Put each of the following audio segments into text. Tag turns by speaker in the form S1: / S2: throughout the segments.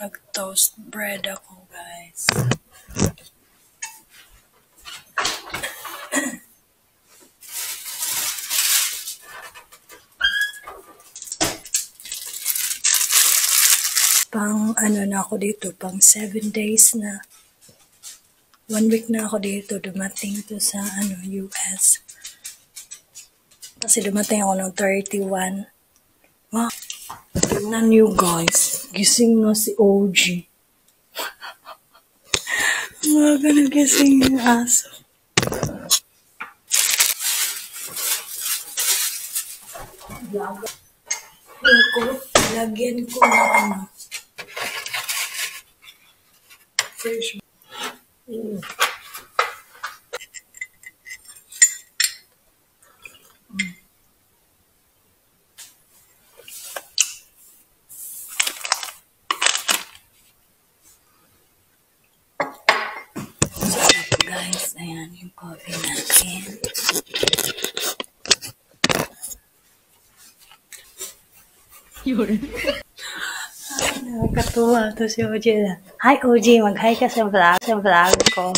S1: Nag-toast bread ako, guys. Pang na ako dito, pang 7 days na. 1 week na ako dito, dumating to sa US. Kasi dumating ako ng 31. Wow. Tignan niyo guys, gising na si OG. Mga nagising yung aso. Lagyan ko na fresh. Guys, ayan yung coffee natin. Nakakatuwa to si OG na. Hi OG, mag-hi ka sa vlog ko.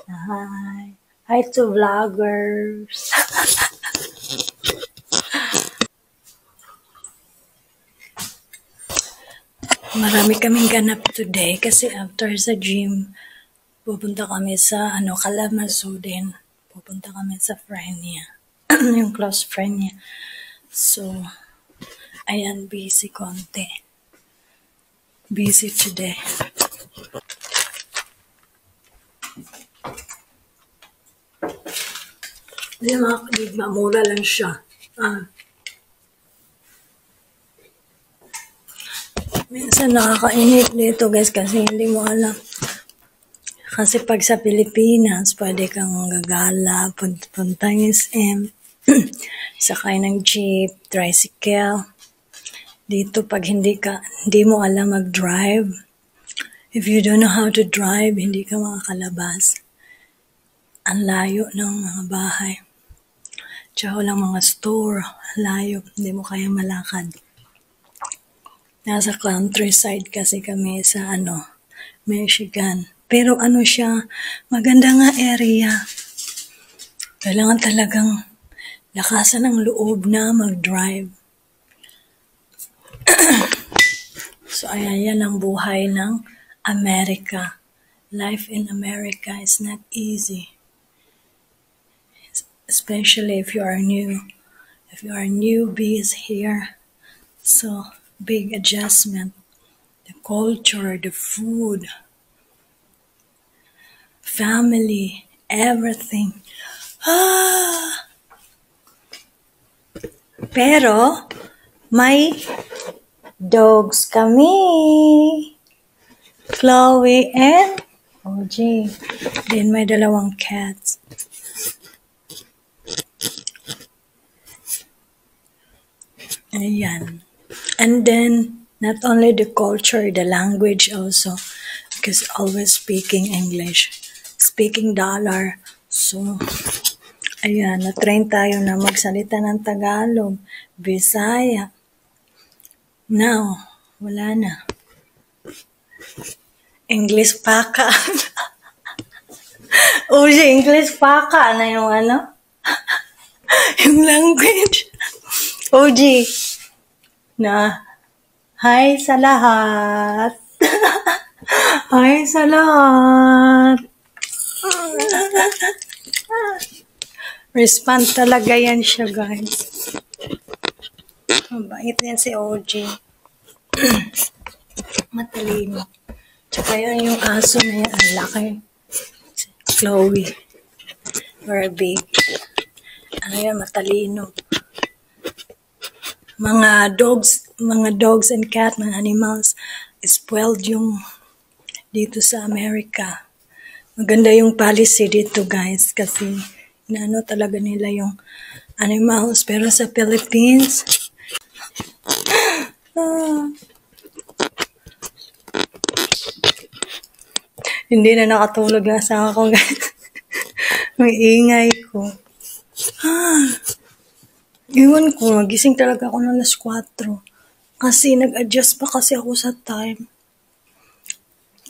S1: Hi. Hi to vloggers. Marami kaming ganap today kasi after sa gym, pupunta kami sa Kalamazoo din. Pupunta kami sa friend niya. Yung close friend niya. So, ayan, busy konti. Busy today. Hindi mga kaligma, mura lang siya. Minsan nakakainit dito guys kasi hindi mo alam. Kasi pag sa Pilipinas, pwede kang gagala, puntang SM, sakay ng jeep, tricycle. Dito pag hindi mo alam mag-drive, if you don't know how to drive, hindi ka makakalabas. Ang layo ng mga bahay. Tsaka walang mga store, layo, hindi mo kaya malakad. Nasa countryside kasi kami sa Michigan. Pero siya, maganda nga area. Kailangan talagang lakasan ng loob na mag-drive. So, ayan yan ang buhay ng America. Life in America is not easy. Especially if you are new. If you are newbies here. So, big adjustment. The culture, the food, family, everything. Pero, may dogs kami. Chloe and OG. Then may dalawang cats. Ayan. And then, not only the culture, the language also. Because always speaking English. Speaking dollar. So, ayan, na-train tayo na magsalita ng Tagalog, Bisaya. Now, wala na. English paka. OG, English paka na yung yung language. OG, na, hi sa lahat. Hi sa lahat. Respond talaga yan siya, guys. Mabait yan si OG. Matalino. Tsaka yan yung aso na yan. Ang laki. Chloe. Very big. Yan, matalino. Mga dogs and cat, mga animals, spoiled yung dito sa Amerika. Maganda yung policy dito, guys, kasi talaga nila yung animals. Pero sa Philippines, hindi na nakatulog na sa ako, guys. May ingay ko. Iwan ko, magising talaga ako ng alas 4. Kasi nag-adjust pa kasi ako sa time.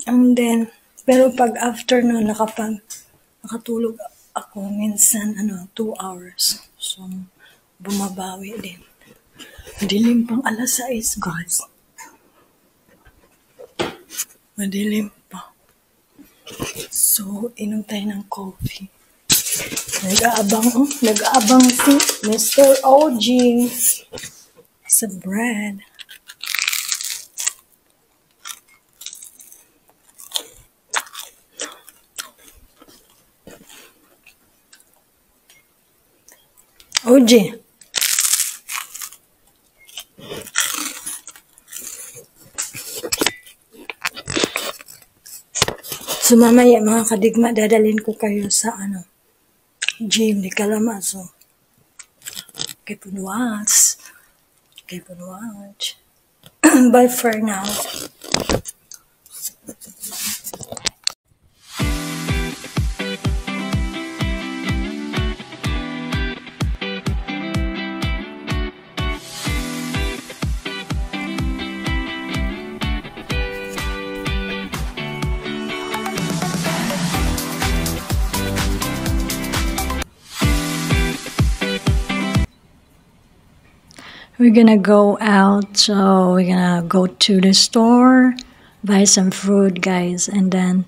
S1: And then, pero pag after no, nakatulog ako minsan, 2 hours. So, bumabawi din. Madilim pang alas 6, guys. Madilim pa. So, inom tayo ng coffee. Nag-aabang si Mr. OG sa bread. OG. So mamaya mga kadigma, dadalhin ko kayo sa gym di Kalamazoo. Keep on watch. Keep on watch. Bye for now. We're gonna go out, so we're gonna go to the store, buy some food, guys, and then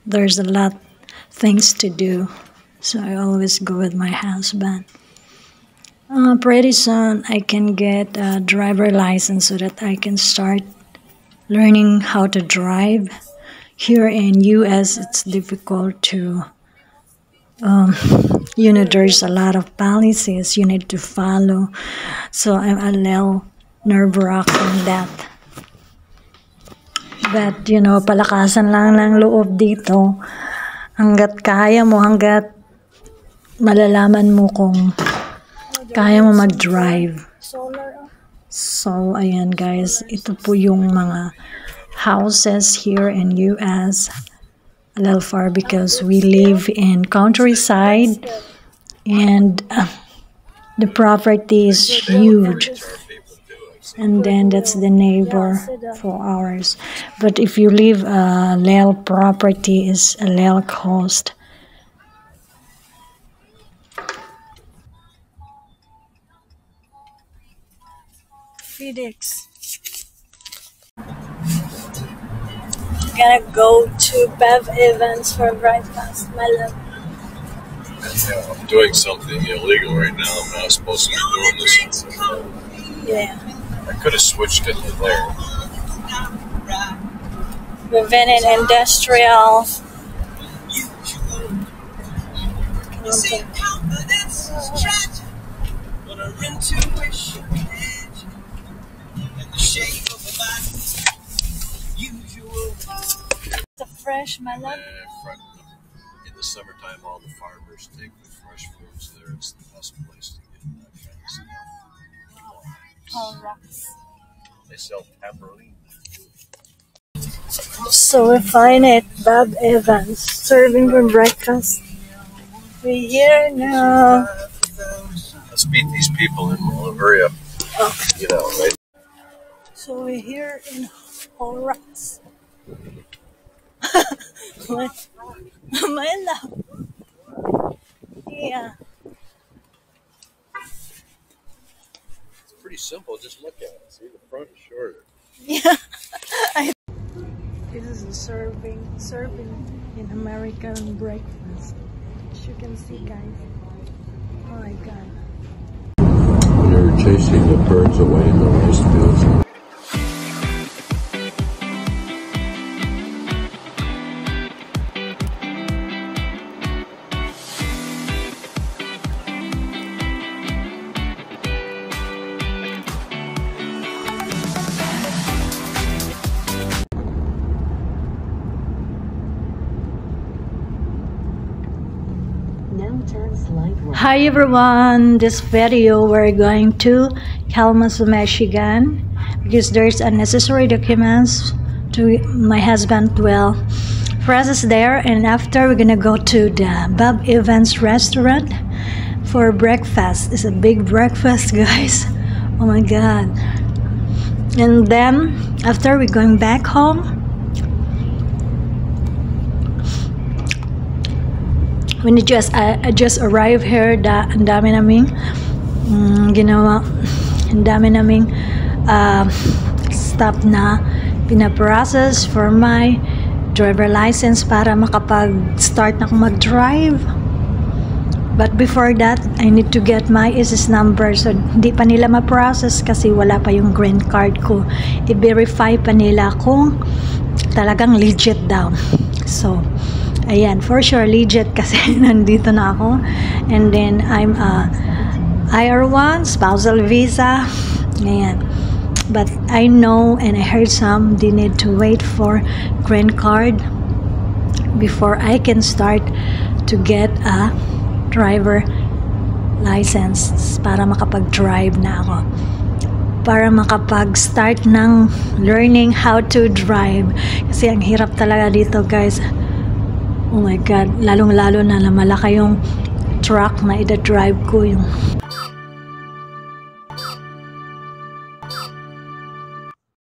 S1: there's a lot things to do, so I always go with my husband. Pretty soon I can get a driver license so that I can start learning how to drive. Here in US it's difficult to there's a lot of policies you need to follow, so I'm a little nerve-wracking that. But palakasan lang ng loob dito hanggat kaya mo, hanggat malalaman mo kung kaya mo mag-drive. So ayan guys, ito po yung mga houses here in US. A little far because we live in countryside and the property is huge, and then that's the neighbor for ours. But if you live a little property is a little cost. FedEx. Gonna go to Bev Evans for breakfast, my love.
S2: Yeah, I'm doing something illegal right now. I'm not supposed to be doing this.
S1: Yeah.
S2: I could have switched it to there.
S1: We've been in industrial. The fresh, my love.
S2: In the summertime, all the farmers take the fresh fruits there. It's the best place to get that kind of stuff.
S1: Tall rocks.
S2: They sell pepperoni.
S1: So we find it, Bob Evans, serving for breakfast. We're here now.
S2: Let's meet these people in Hurry up.
S1: Oh.
S2: Right?
S1: So we're here in Horrocks. My love. Yeah.
S2: It's pretty simple. Just look at it. See, the front is shorter.
S1: Yeah. This is a serving in American breakfast. As you can see, guys. Oh my God.
S2: They're chasing the birds away in the rice fields.
S1: Hi everyone, this video we're going to Kalamazoo, Michigan because there's unnecessary documents to my husband will process there, and after we're gonna go to the Bob Evans restaurant for breakfast. It's a big breakfast, guys. Oh my God. And then after we're going back home when I just arrived here, ang dami naming ginawa, ang dami naming stop na pinaprocess for my driver license para makapag-start na akong mag-drive. But before that, I need to get my SS number. So, hindi pa nila ma-process kasi wala pa yung green card ko. I-verify pa nila kung talagang legit daw. So, ayan, for sure legit kasi nandito na ako. And then, I'm IR1, spousal visa. Ayan. But I know and I heard some, they need to wait for green card before I can start to get a driver license para makapag-drive na ako. Para makapag-start ng learning how to drive. Kasi ang hirap talaga dito, guys. Oh my God. Lalong-lalo na malaki yung truck na ida-drive ko. Yung